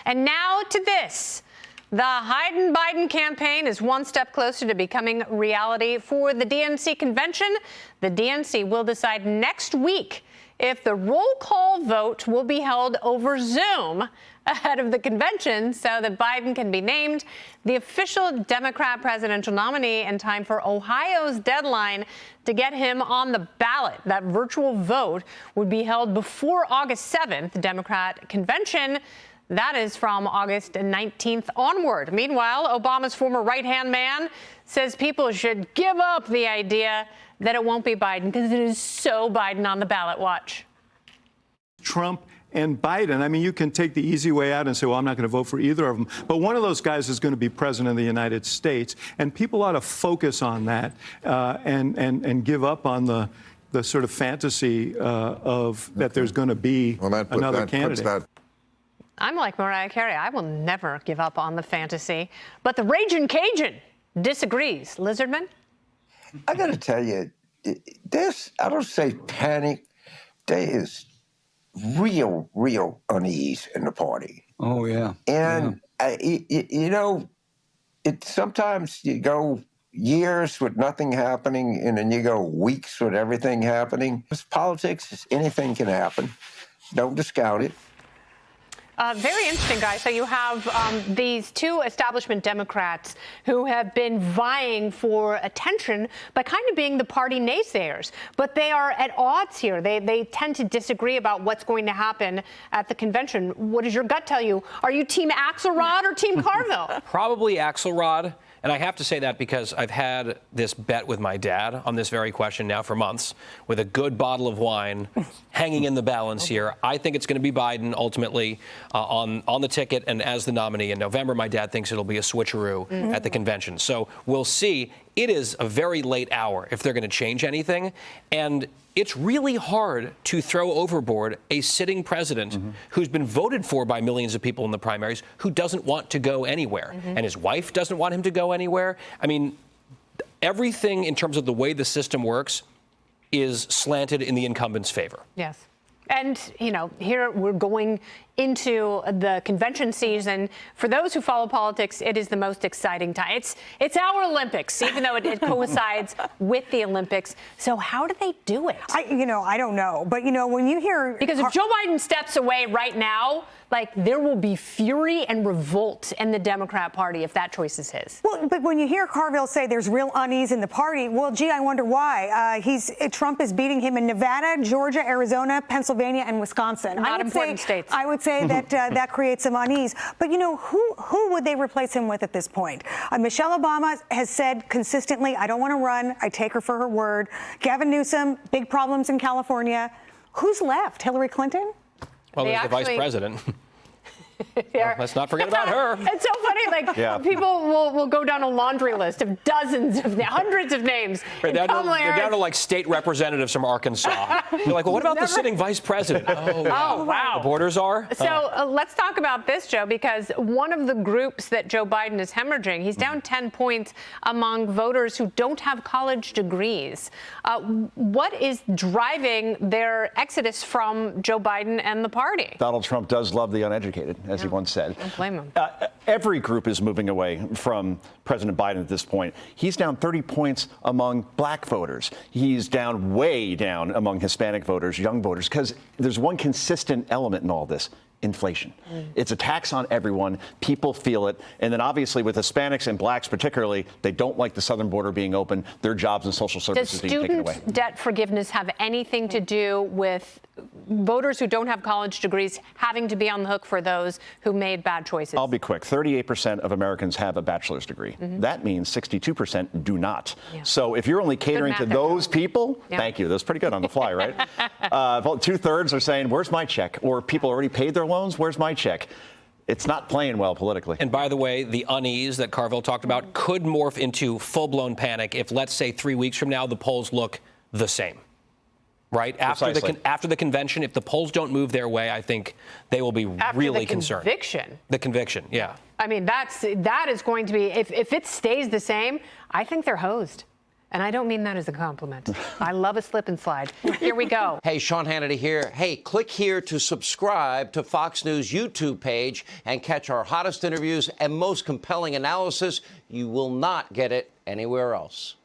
And now to this. The Biden campaign is one step closer to becoming reality for the DNC convention. The DNC will decide next week if the roll call vote will be held over Zoom ahead of the convention so that Biden can be named the official Democrat presidential nominee in time for Ohio's deadline to get him on the ballot. That virtual vote would be held before August 7th, the Democrat convention. That is from August 19th onward. Meanwhile, Obama's former right-hand man says people should give up the idea that it won't be Biden because it is so Biden on the ballot. Watch. Trump and Biden. I mean, you can take the easy way out and say, well, I'm not going to vote for either of them. But one of those guys is going to be president of the United States. And people ought to focus on that and give up on the sort of fantasy of that there's going to be another candidate. I'm like Mariah Carey. I will never give up on the fantasy. But the Ragin' Cajun disagrees. Lizardman? I got to tell you, I don't say panic. There is real unease in the party. Oh, yeah. And, sometimes you go years with nothing happening, and then you go weeks with everything happening. It's politics. Anything can happen. Don't discount it. Very interesting, guys. So you have these two establishment Democrats who have been vying for attention by kind of being the party naysayers. But they are at odds here. They tend to disagree about what's going to happen at the convention. What does your gut tell you? Are you Team Axelrod or Team Carville? Probably Axelrod. And I have to say that because I've had this bet with my dad on this very question now for months, with a good bottle of wine hanging in the balance here. I think it's going to be Biden ultimately on the ticket and as the nominee in November. My dad thinks it'll be a switcheroo at the convention. So we'll see. It is a very late hour if they're going to change anything. And it's really hard to throw overboard a sitting president who's been voted for by millions of people in the primaries, who doesn't want to go anywhere. And his wife doesn't want him to go anywhere. I mean, everything in terms of the way the system works is slanted in the incumbent's favor. Yes. And, here we're going into the convention season. For those who follow politics, it is the most exciting time. It's our Olympics, even though it coincides with the Olympics. So how do they do it? I don't know. But, when you hear... Because if Joe Biden steps away right now, there will be fury and revolt in the Democrat Party if that choice is his. Well, but when you hear Carville say there's real unease in the party, well, gee, I wonder why. Trump is beating him in Nevada, Georgia, Arizona, Pennsylvania, and Wisconsin. Not important states. I would say that that creates some unease. But, who would they replace him with at this point? Michelle Obama has said consistently, I don't want to run. I take her for her word. Gavin Newsom, big problems in California. Who's left? Hillary Clinton? Well, there's the vice president. Well, let's not forget about her. It's so funny. People will go down a laundry list of hundreds of names. Right, they're down to state representatives from Arkansas. They're like, well, what about the sitting vice president? Oh, wow. The borders are. So let's talk about this, Joe, because one of the groups that Joe Biden is hemorrhaging, he's down 10 points among voters who don't have college degrees. What is driving their exodus from Joe Biden and the party? Donald Trump does love the uneducated, as he once said. Don't blame him. Every group is moving away from President Biden at this point. He's down 30 points among black voters. He's way down among Hispanic voters, young voters, because there's one consistent element in all this. Inflation. It's a tax on everyone. People feel it. And then obviously with Hispanics and blacks particularly, they don't like the southern border being open, their jobs and social services being taken away. Does student debt forgiveness have anything to do with voters who don't have college degrees having to be on the hook for those who made bad choices? I'll be quick. 38% of Americans have a bachelor's degree. That means 62% do not. Yeah. So if you're only catering to those people, thank you. That's pretty good on the fly, right? About 2/3 are saying, where's my check? Or people already paid their loans, where's my check? It's not playing well politically. And by the way, the unease that Carville talked about could morph into full-blown panic if, let's say, 3 weeks from now, the polls look the same. Right? After the convention, if the polls don't move their way, I think they will be really concerned. The conviction, yeah. I mean, that is going to be, if it stays the same, I think they're hosed. And I don't mean that as a compliment. I love a slip and slide. Here we go. Hey, Sean Hannity here. Hey, click here to subscribe to Fox News YouTube page and catch our hottest interviews and most compelling analysis. You will not get it anywhere else.